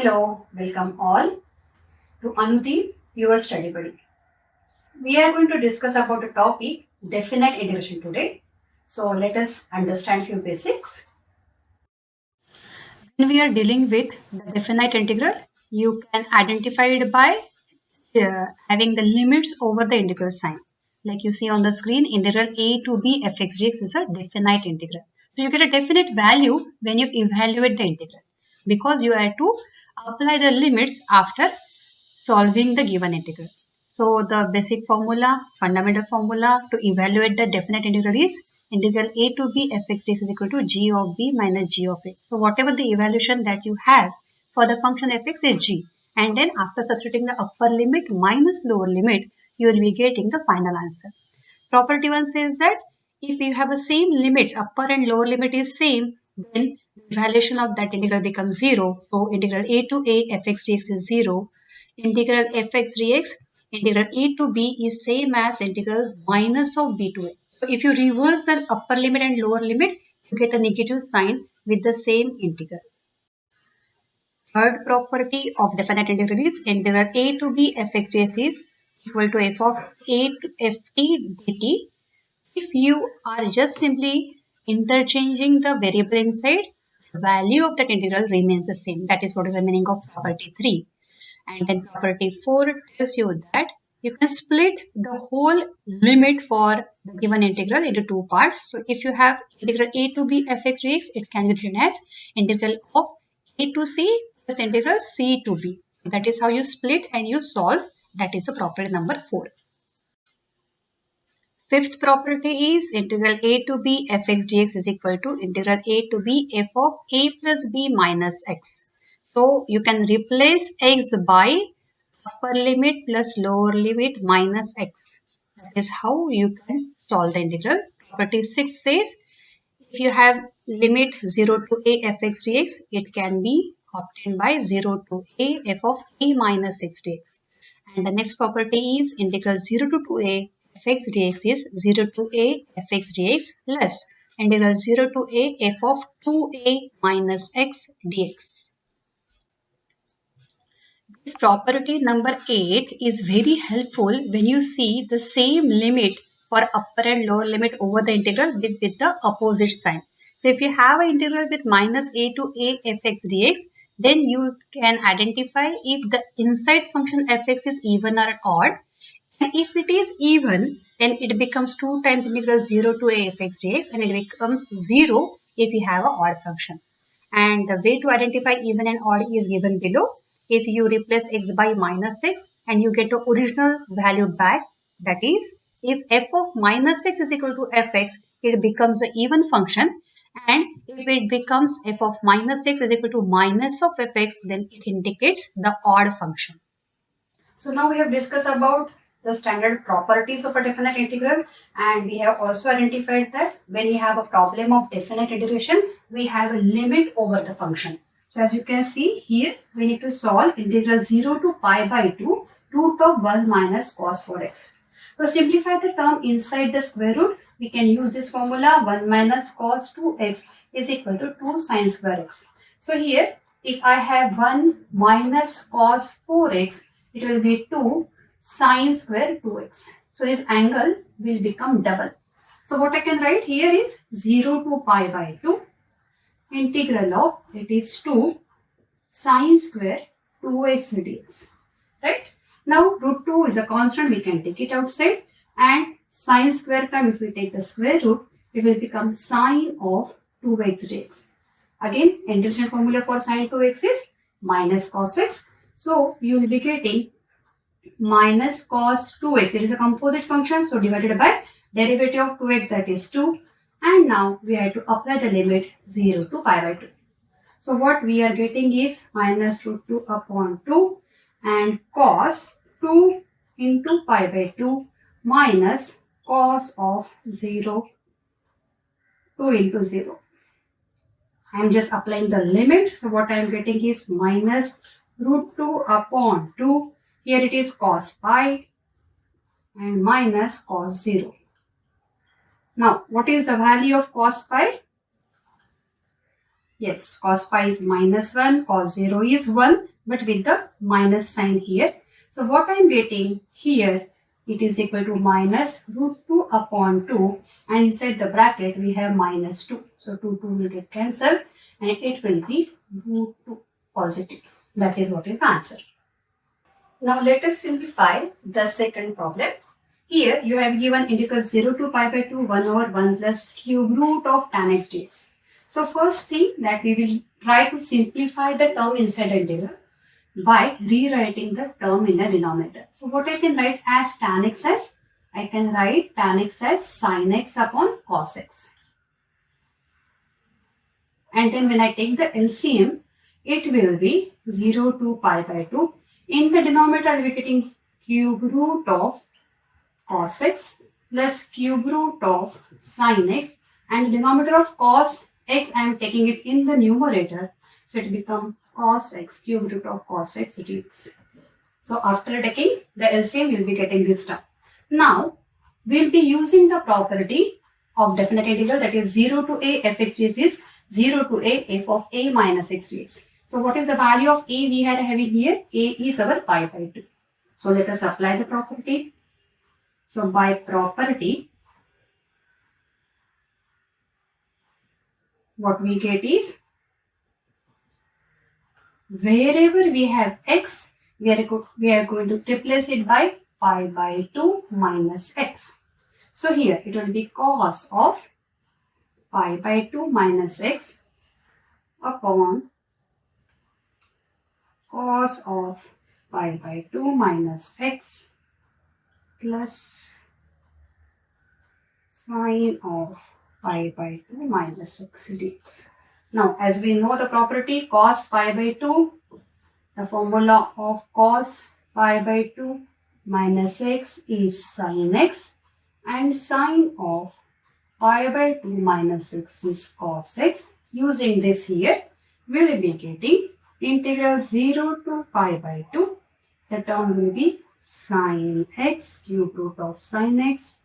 Hello, welcome all to Anudeep, your study buddy. We are going to discuss about a topic, definite integration today. So let us understand few basics. When we are dealing with the definite integral, you can identify it by having the limits over the integral sign. Like you see on the screen, integral a to b fx dx is a definite integral. So you get a definite value when you evaluate the integral because you have to apply the limits after solving the given integral. So the basic formula, fundamental formula to evaluate the definite integral is integral a to b fx dx is equal to g of b minus g of a. So whatever the evaluation that you have for the function fx is g. And then after substituting the upper limit minus lower limit, you will be getting the final answer. Property 1 says that if you have the same limits, upper and lower limit is same, then the evaluation of that integral becomes 0. So integral a to a fx dx is 0. Integral fx dx, integral a to b is same as integral minus of b to a. So if you reverse the upper limit and lower limit, you get a negative sign with the same integral. Third property of definite integral is integral a to b fx dx is equal to f of a to ft dt. If you are just simply interchanging the variable inside, the value of that integral remains the same. That is what is the meaning of property 3. And then property 4 tells you that you can split the whole limit for the given integral into two parts. So if you have integral a to b fx dx, it can be written as integral of a to c plus integral c to b. That is how you split and you solve. That is the property number 4. Fifth property is integral a to b fx dx is equal to integral a to b f of a plus b minus x. So you can replace x by upper limit plus lower limit minus x. That is how you can solve the integral. Property 6 says if you have limit 0 to a fx dx, it can be obtained by 0 to a f of a minus x dx. And the next property is integral 0 to 2a fx dx is 0 to a fx dx plus integral 0 to a f of 2a minus x dx. This property number 8 is very helpful when you see the same limit for upper and lower limit over the integral with the opposite sign. So if you have an integral with minus a to a fx dx, then you can identify if the inside function fx is even or odd. And if it is even, then it becomes 2 times integral 0 to a fx dx and it becomes 0 if you have an odd function. And the way to identify even and odd is given below. If you replace x by minus x and you get the original value back, that is, if f of minus x is equal to fx, it becomes an even function. And if it becomes f of minus x is equal to minus of fx, then it indicates the odd function. So now we have discussed about the standard properties of a definite integral, and we have also identified that when you have a problem of definite integration, we have a limit over the function. So as you can see here, we need to solve integral 0 to pi by 2 root of 1 minus cos 4x. To simplify the term inside the square root, we can use this formula 1 minus cos 2x is equal to 2 sin square x. So here, if I have 1 minus cos 4x, it will be 2 sin square 2x. So this angle will become double. So what I can write here is 0 to pi by 2 integral of it is 2 sin square 2x dx. Right? Now root 2 is a constant, we can take it outside, and sin square term, if we take the square root, it will become sine of 2x dx. Again, integration formula for sine 2x is minus cos x. So you will be getting minus cos 2x. It is a composite function, so divided by derivative of 2x, that is 2. And now we have to apply the limit 0 to pi by 2. So what we are getting is minus root 2 upon 2 and cos 2 into pi by 2 minus cos of 0 2 into 0. I am just applying the limit. So what I am getting is minus root 2 upon 2. Here it is cos pi and minus cos 0. Now, what is the value of cos pi? Yes, cos pi is -1, cos 0 is 1, but with the minus sign here. So what I am getting here, it is equal to minus root 2 upon 2, and inside the bracket we have minus 2. So 2 will get cancelled and it will be root 2 positive. That is what is the answer. Now let us simplify the second problem. Here you have given integral 0 to pi by 2 1 over 1 plus cube root of tan x dx. So first thing that we will try to simplify the term inside the integral by rewriting the term in the denominator. So what I can write as tan x as? I can write tan x as sin x upon cos x. And then when I take the LCM, it will be 0 to pi by 2. In the denominator, I will be getting cube root of cos x plus cube root of sin x, and the denominator of cos x I am taking it in the numerator, so it becomes cos x cube root of cos x dx. So after taking the LCM, we will be getting this term. Now we will be using the property of definite integral, that is 0 to a fx dx is 0 to a f of a minus x dx. So what is the value of a we are having here? A is our pi by 2. So let us apply the property. So by property, what we get is, wherever we have x, we are going to replace it by pi by 2 minus x. So here it will be cos of pi by 2 minus x upon cos of pi by 2 minus x plus sine of pi by 2 minus x dx. Now as we know the property cos pi by 2, the formula of cos pi by 2 minus x is sin x, and sine of pi by 2 minus x is cos x. Using this here, we will be getting integral 0 to pi by 2. The term will be sin x cube root of sin x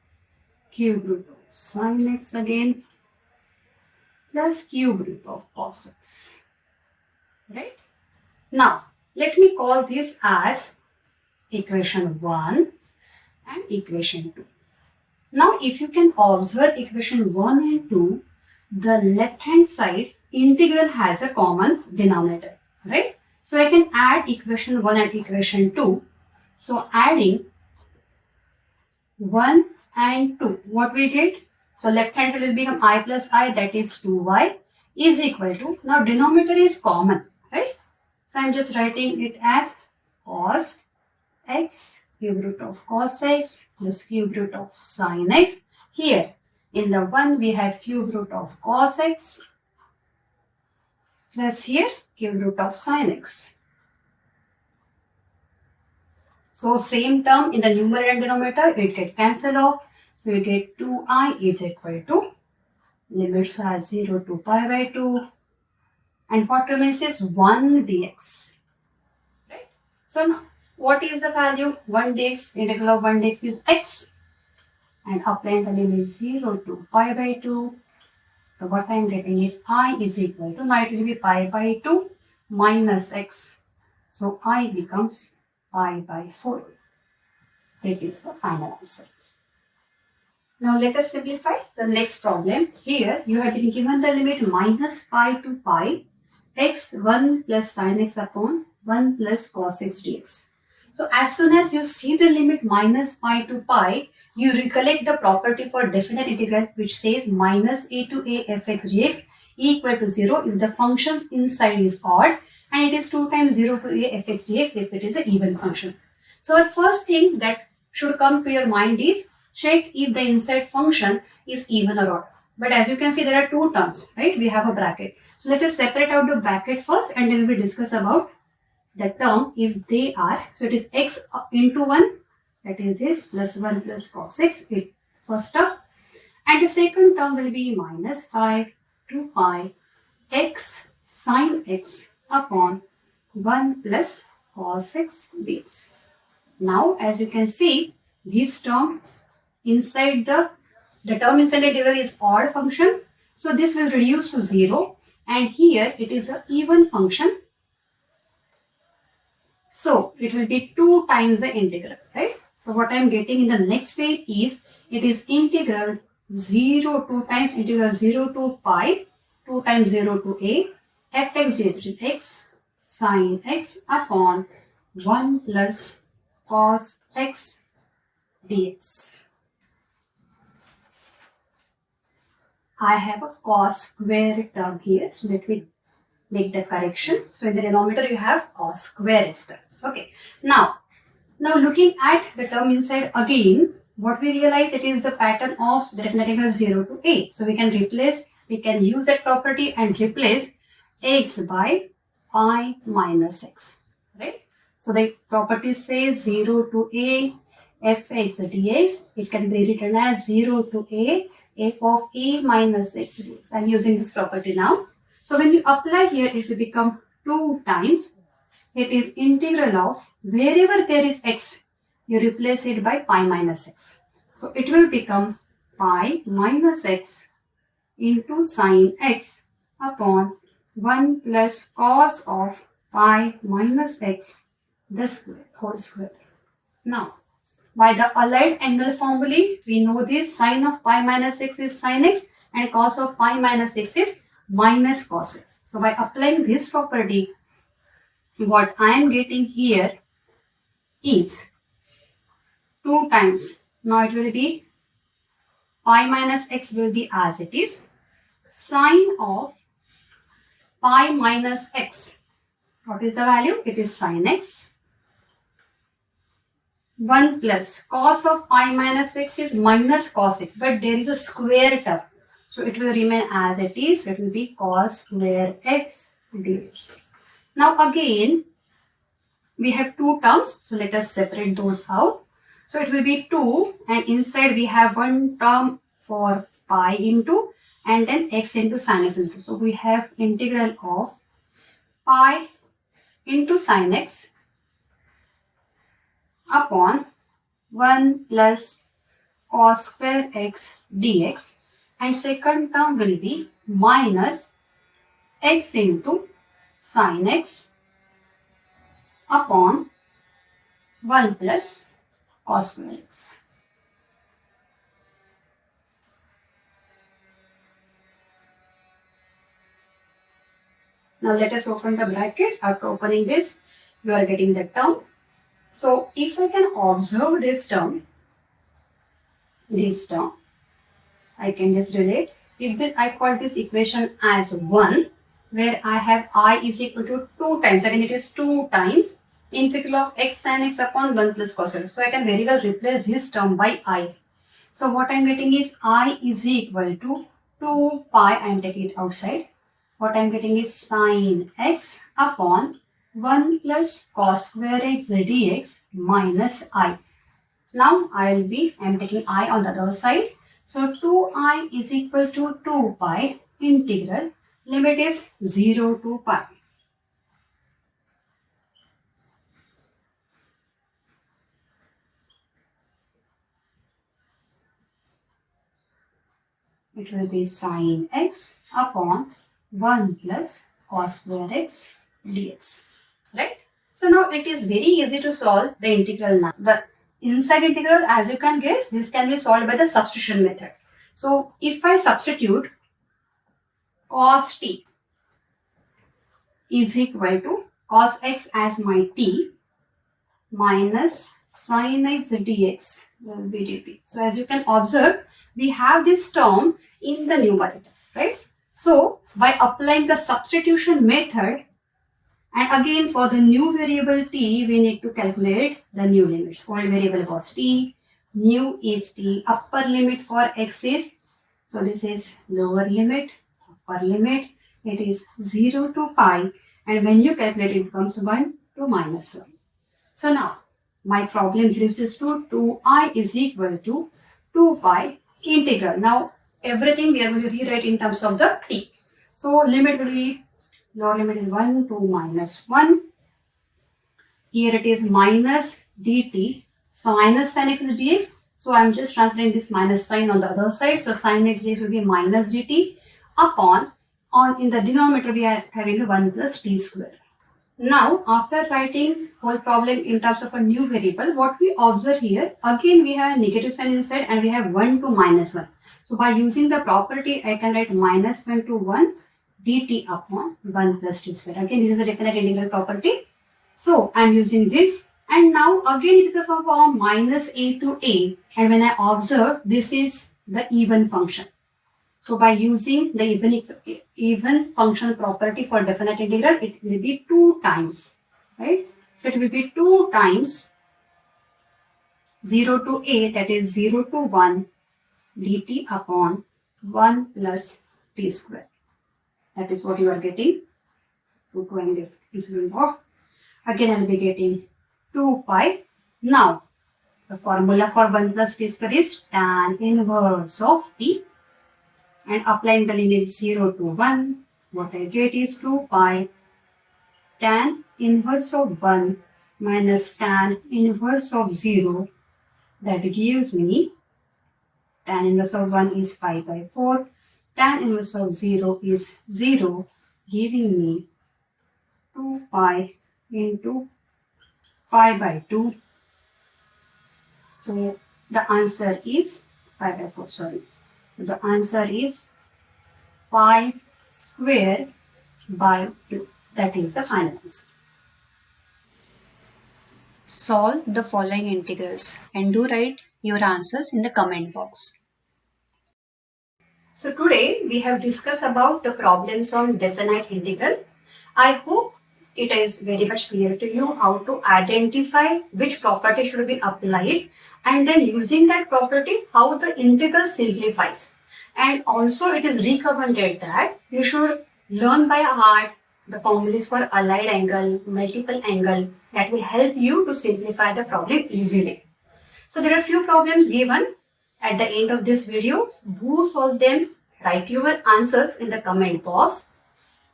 cube root of sin x again plus cube root of cos x. Right? Now let me call this as equation 1 and equation 2. Now if you can observe equation 1 and 2, the left hand side integral has a common denominator, right? So I can add equation 1 and equation 2. So adding 1 and 2, what we get? So left hand side will become I plus I, that is 2y is equal to, now denominator is common, right? So I am just writing it as cos x cube root of cos x plus cube root of sin x. Here in the 1 we have cube root of cos x plus here cube root of sin x. So same term in the numerator and denominator, it get cancelled off. So you get 2i is equal to, limits are 0 to pi by 2, and what remains is 1 dx. Right? So now what is the value? 1 dx, integral of 1 dx is x, and applying the limit 0 to pi by 2. So what I am getting is I is equal to, now it will be pi by 2 minus x. So I becomes pi by 4. That is the final answer. Now let us simplify the next problem. Here you have been given the limit minus pi to pi x 1 plus sin x upon 1 plus cos x dx. So as soon as you see the limit minus pi to pi, you recollect the property for definite integral which says minus a to a fx dx equal to 0 if the functions inside is odd, and it is 2 times 0 to a fx dx if it is an even function. So the first thing that should come to your mind is check if the inside function is even or odd. But as you can see, there are two terms, right? We have a bracket. So let us separate out the bracket first, and then we will discuss about the term if they are. So it is x into 1, that is this, plus 1 plus cos x, first term. And the second term will be minus pi to pi x sin x upon 1 plus cos x dx. Now as you can see, this term inside the term inside the integral is odd function. So this will reduce to 0. and here it is an even function. So it will be 2 times the integral, right? So what I am getting in the next step is, it is integral 0 2 times integral 0 to pi 2 times 0 to a fx dx sin x upon 1 plus cos x dx. I have a cos square term here, so let me make the correction. So in the denominator you have cos square x term. Okay. Now looking at the term inside again, what we realize, it is the pattern of the definite integral 0 to a. So we can use that property and replace x by pi minus x, right? So the property says 0 to a fx dx. It can be written as 0 to a f of a minus x dx. I am using this property now. So when you apply here, it will become 2 times. It is integral of wherever there is x, you replace it by pi minus x. So it will become pi minus x into sin x upon 1 plus cos of pi minus x the square, whole square. Now, by the allied angle formulae, we know this sin of pi minus x is sin x and cos of pi minus x is minus cos x. So by applying this property, what I am getting here is 2 times. Now it will be pi minus x will be as it is. Sin of pi minus x. What is the value? It is sin x. 1 plus cos of pi minus x is minus cos x, but there is a square term. So it will remain as it is. It will be cos square x dx. Now again, we have 2 terms. So let us separate those out. So it will be 2 and inside we have 1 term for pi into and then x into sin x into. So we have integral of pi into sin x upon 1 plus cos square x dx, and second term will be minus x into sin x upon 1 plus cos square x. Now let us open the bracket. After opening this, you are getting the term. So if I can observe this term, I can just relate. If I call this equation as 1, where I have I is equal to 2 times, again it is 2 times integral of x sin x upon 1 plus cos x. So I can very well replace this term by I. So what I am getting is I is equal to 2 pi, I am taking it outside. What I am getting is sin x upon 1 plus cos square x dx minus I. Now I am taking I on the other side. So 2i is equal to 2 pi integral, limit is 0 to pi. It will be sin x upon 1 plus cos square x dx. Right? So now it is very easy to solve the integral now. The inside integral, as you can guess, this can be solved by the substitution method. So if I substitute cos t is equal to cos x as my t minus sin x dx will be dt. So as you can observe, we have this term in the numerator, right? So by applying the substitution method, and again for the new variable t, we need to calculate the new limits. Old variable was t, new is t, upper limit for x is, so this is lower limit, upper limit, it is 0 to pi, and when you calculate it becomes 1 to minus 1. So now my problem reduces to 2i is equal to 2 pi integral. Now everything we are going to rewrite in terms of the t. So limit will be, lower limit is 1 to minus 1. Here it is minus dt. So minus sin x is dx. So I am just transferring this minus sign on the other side. So sin x dx will be minus dt upon in the denominator we are having a 1 plus t square. Now, after writing whole problem in terms of a new variable, what we observe here, again we have a negative sign inside and we have 1 to minus 1. So, by using the property, I can write minus 1 to 1 dt upon 1 plus t square. Again, this is a definite integral property. So, I am using this, and now again it is a form of minus a to a, and when I observe, this is the even function. So, by using the even function property for definite integral, it will be 2 times, right? So, it will be 2 times 0 to a, that is 0 to 1 dt upon 1 plus t square. That is what you are getting. 2 and it is going off. Again, I will be getting 2 pi. Now, the formula for 1 plus t square is tan inverse of t. And applying the limit 0 to 1, what I get is 2 pi tan inverse of 1 minus tan inverse of 0. That gives me tan inverse of 1 is pi by 4. Tan inverse of 0 is 0, giving me 2 pi into pi by 2. So the answer is pi by 4, sorry. The answer is pi square by 2. That is the final answer. Solve the following integrals and do write your answers in the comment box. So today we have discussed about the problems on definite integral. I hope it is very much clear to you how to identify which property should be applied, and then using that property how the integral simplifies. And also it is recommended that you should learn by heart the formulas for allied angle, multiple angle, that will help you to simplify the problem easily. So there are few problems given at the end of this video. Do solve them, write your answers in the comment box.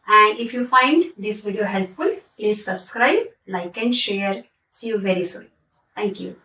And if you find this video helpful, please subscribe, like and share. See you very soon. Thank you.